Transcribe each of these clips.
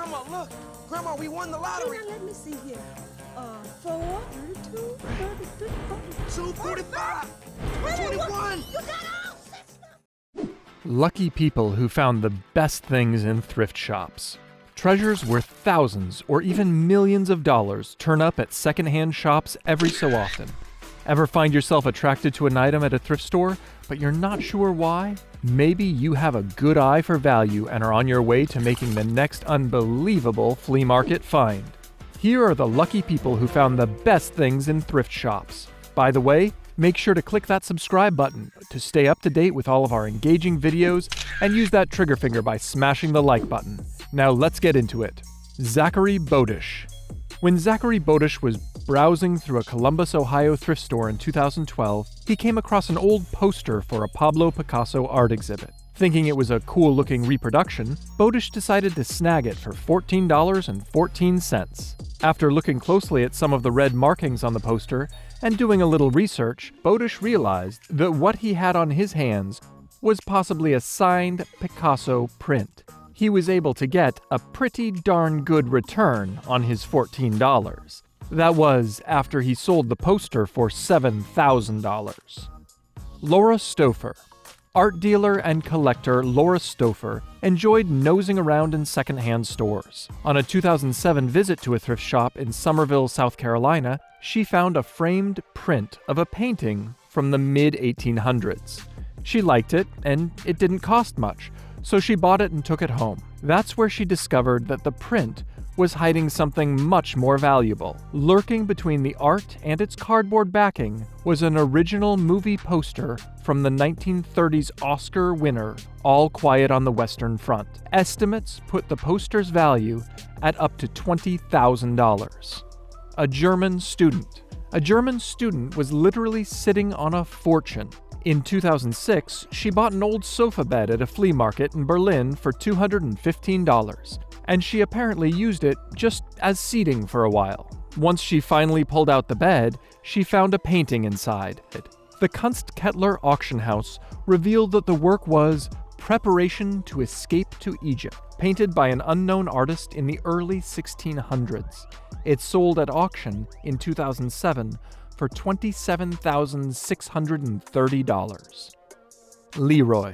Grandma, look. Grandma, we won the lottery. Now, let me see here. 4, 32, 33, 245, 21. You got all 6 numbers. Lucky people who found the best things in thrift shops. Treasures worth thousands or even millions of dollars turn up at secondhand shops every so often. Ever find yourself attracted to an item at a thrift store, but you're not sure why? Maybe you have a good eye for value and are on your way to making the next unbelievable flea market find. Here are the lucky people who found the best things in thrift shops. By the way, make sure to click that subscribe button to stay up to date with all of our engaging videos, and use that trigger finger by smashing the like button. Now let's get into it. Zachary Bodish. When Zachary Bodish was browsing through a Columbus, Ohio thrift store in 2012, he came across an old poster for a Pablo Picasso art exhibit. Thinking it was a cool-looking reproduction, Bodish decided to snag it for $14.14. After looking closely at some of the red markings on the poster and doing a little research, Bodish realized that what he had on his hands was possibly a signed Picasso print. He was able to get a pretty darn good return on his $14. That was after he sold the poster for $7,000. Laura Stouffer. Art dealer and collector Laura Stouffer enjoyed nosing around in secondhand stores. On a 2007 visit to a thrift shop in Summerville, South Carolina, she found a framed print of a painting from the mid-1800s. She liked it, and it didn't cost much, so she bought it and took it home. That's where she discovered that the print was hiding something much more valuable. Lurking between the art and its cardboard backing was an original movie poster from the 1930s Oscar winner, All Quiet on the Western Front. Estimates put the poster's value at up to $20,000. A German student. A German student was literally sitting on a fortune. In 2006, she bought an old sofa bed at a flea market in Berlin for $215, and she apparently used it just as seating for a while. Once she finally pulled out the bed, she found a painting inside. The Kunstkettler auction house revealed that the work was Preparation to Escape to Egypt, painted by an unknown artist in the early 1600s. It sold at auction in 2007 for $27,630. Leroy.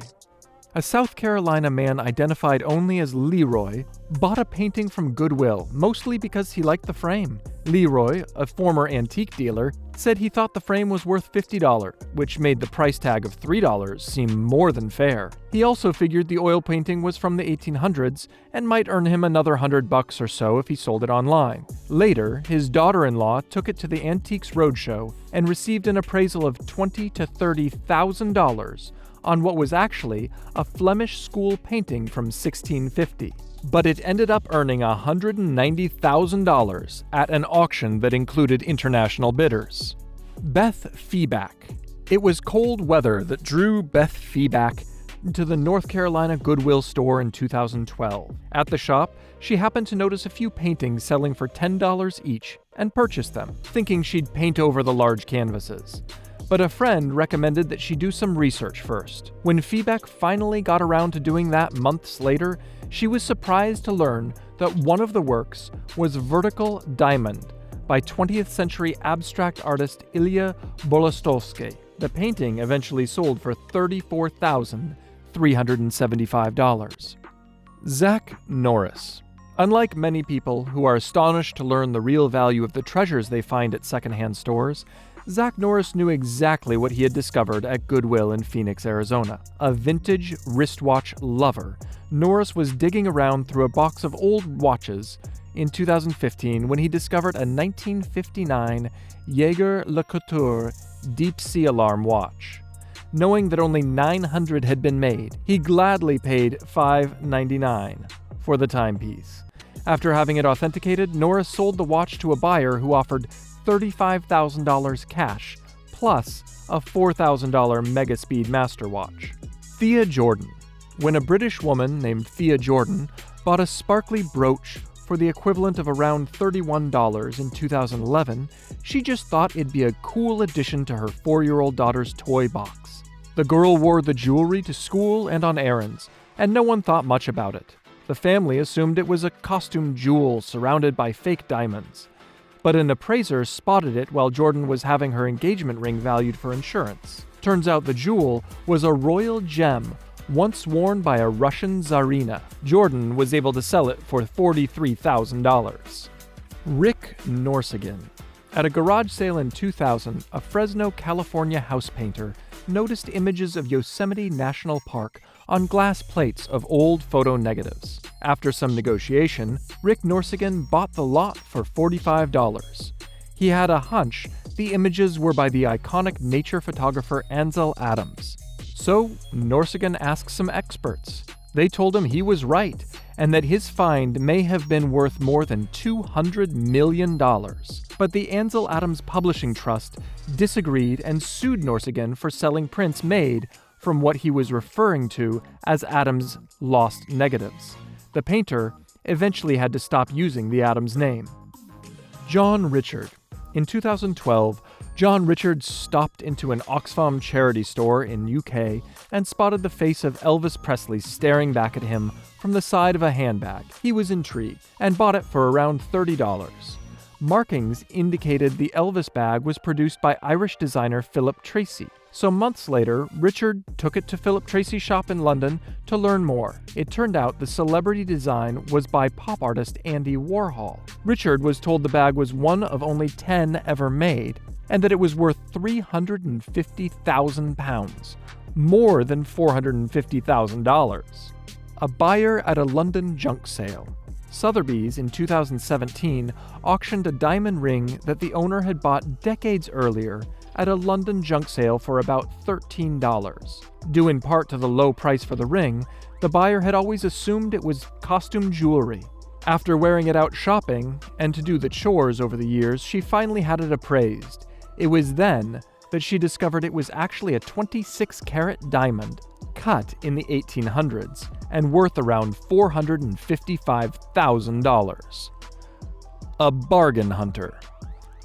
A South Carolina man identified only as Leroy bought a painting from Goodwill, mostly because he liked the frame. Leroy, a former antique dealer, said he thought the frame was worth $50, which made the price tag of $3 seem more than fair. He also figured the oil painting was from the 1800s and might earn him another $100 or so if he sold it online. Later, his daughter-in-law took it to the Antiques Roadshow and received an appraisal of $20,000 to $30,000 on what was actually a Flemish school painting from 1650. But it ended up earning $190,000 at an auction that included international bidders. Beth Feeback. It was cold weather that drew Beth Feeback to the North Carolina Goodwill store in 2012. At the shop, she happened to notice a few paintings selling for $10 each and purchased them, thinking she'd paint over the large canvases. But a friend recommended that she do some research first. When Feeback finally got around to doing that months later, she was surprised to learn that one of the works was Vertical Diamond by 20th century abstract artist Ilya Bolestovsky. The painting eventually sold for $34,375. Zach Norris. Unlike many people who are astonished to learn the real value of the treasures they find at secondhand stores, Zach Norris knew exactly what he had discovered at Goodwill in Phoenix, Arizona. A vintage wristwatch lover, Norris was digging around through a box of old watches in 2015 when he discovered a 1959 Jaeger LeCouture deep sea alarm watch. Knowing that only 900 had been made, he gladly paid $5.99 for the timepiece. After having it authenticated, Norris sold the watch to a buyer who offered $35,000 cash, plus a $4,000 Megaspeed Master watch. Thea Jordan. When a British woman named Thea Jordan bought a sparkly brooch for the equivalent of around $31 in 2011, she just thought it'd be a cool addition to her 4-year-old daughter's toy box. The girl wore the jewelry to school and on errands, and no one thought much about it. The family assumed it was a costume jewel surrounded by fake diamonds. But an appraiser spotted it while Jordan was having her engagement ring valued for insurance. Turns out the jewel was a royal gem once worn by a Russian Tsarina. Jordan was able to sell it for $43,000. Rick Norsigan. At a garage sale in 2000, a Fresno, California house painter noticed images of Yosemite National Park on glass plates of old photo negatives. After some negotiation, Rick Norsigan bought the lot for $45. He had a hunch the images were by the iconic nature photographer Ansel Adams. So, Norsigan asked some experts. They told him he was right, and that his find may have been worth more than $200 million. But the Ansel Adams Publishing Trust disagreed and sued Norsigan for selling prints made from what he was referring to as Adams' lost negatives. The painter eventually had to stop using the Adams name. John Richard. In 2012, John Richard stopped into an Oxfam charity store in UK and spotted the face of Elvis Presley staring back at him from the side of a handbag. He was intrigued and bought it for around $30. Markings indicated the Elvis bag was produced by Irish designer Philip Tracy. So months later, Richard took it to Philip Tracy's shop in London to learn more. It turned out the celebrity design was by pop artist Andy Warhol. Richard was told the bag was one of only 10 ever made, and that it was worth £350,000, more than $450,000. A buyer at a London junk sale. Sotheby's in 2017 auctioned a diamond ring that the owner had bought decades earlier at a London junk sale for about $13. Due in part to the low price for the ring, the buyer had always assumed it was costume jewelry. After wearing it out shopping, and to do the chores over the years, she finally had it appraised. It was then that she discovered it was actually a 26-carat diamond, cut in the 1800s, and worth around $455,000. A bargain hunter.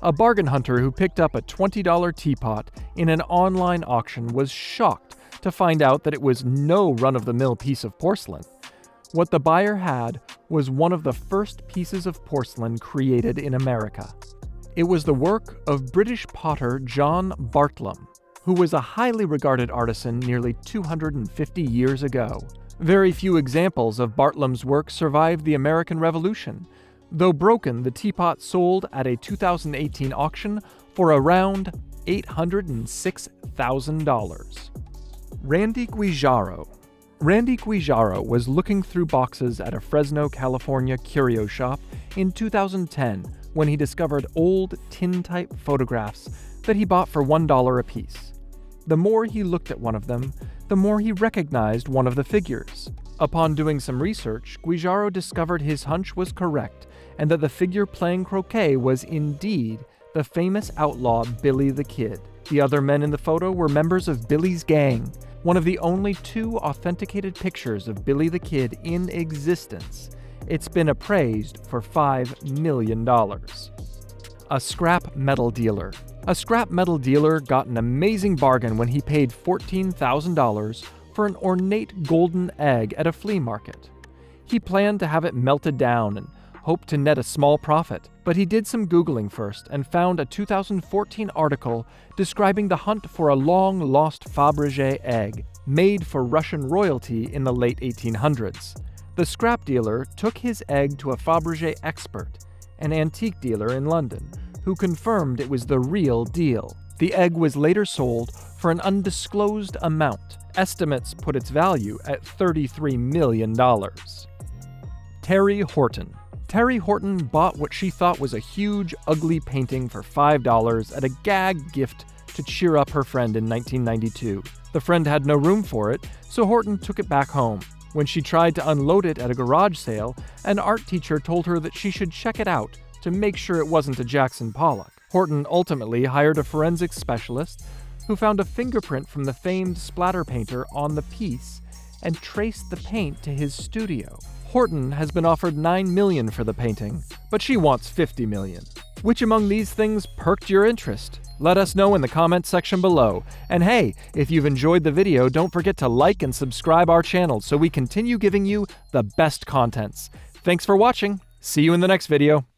A bargain hunter who picked up a $20 teapot in an online auction was shocked to find out that it was no run-of-the-mill piece of porcelain. What the buyer had was one of the first pieces of porcelain created in America. It was the work of British potter John Bartlam, who was a highly regarded artisan nearly 250 years ago. Very few examples of Bartlam's work survived the American Revolution. Though broken, the teapot sold at a 2018 auction for around $806,000. Randy Guijaro. Randy Guijaro was looking through boxes at a Fresno, California curio shop in 2010 when he discovered old tin-type photographs that he bought for $1 apiece. The more he looked at one of them, the more he recognized one of the figures. Upon doing some research, Guijaro discovered his hunch was correct, and that the figure playing croquet was indeed the famous outlaw Billy the Kid. The other men in the photo were members of Billy's gang, one of the only 2 authenticated pictures of Billy the Kid in existence. It's been appraised for $5 million. A scrap metal dealer. A scrap metal dealer got an amazing bargain when he paid $14,000 for an ornate golden egg at a flea market. He planned to have it melted down and hoped to net a small profit, but he did some Googling first and found a 2014 article describing the hunt for a long-lost Fabergé egg made for Russian royalty in the late 1800s. The scrap dealer took his egg to a Fabergé expert, an antique dealer in London, who confirmed it was the real deal. The egg was later sold for an undisclosed amount. Estimates put its value at $33 million. Terry Horton. Terry Horton bought what she thought was a huge, ugly painting for $5 at a gag gift to cheer up her friend in 1992. The friend had no room for it, so Horton took it back home. When she tried to unload it at a garage sale, an art teacher told her that she should check it out to make sure it wasn't a Jackson Pollock. Horton ultimately hired a forensics specialist who found a fingerprint from the famed splatter painter on the piece and traced the paint to his studio. Horton has been offered $9 million for the painting, but she wants $50 million. Which among these things perked your interest? Let us know in the comments section below. And hey, if you've enjoyed the video, don't forget to like and subscribe our channel so we continue giving you the best contents. Thanks for watching. See you in the next video.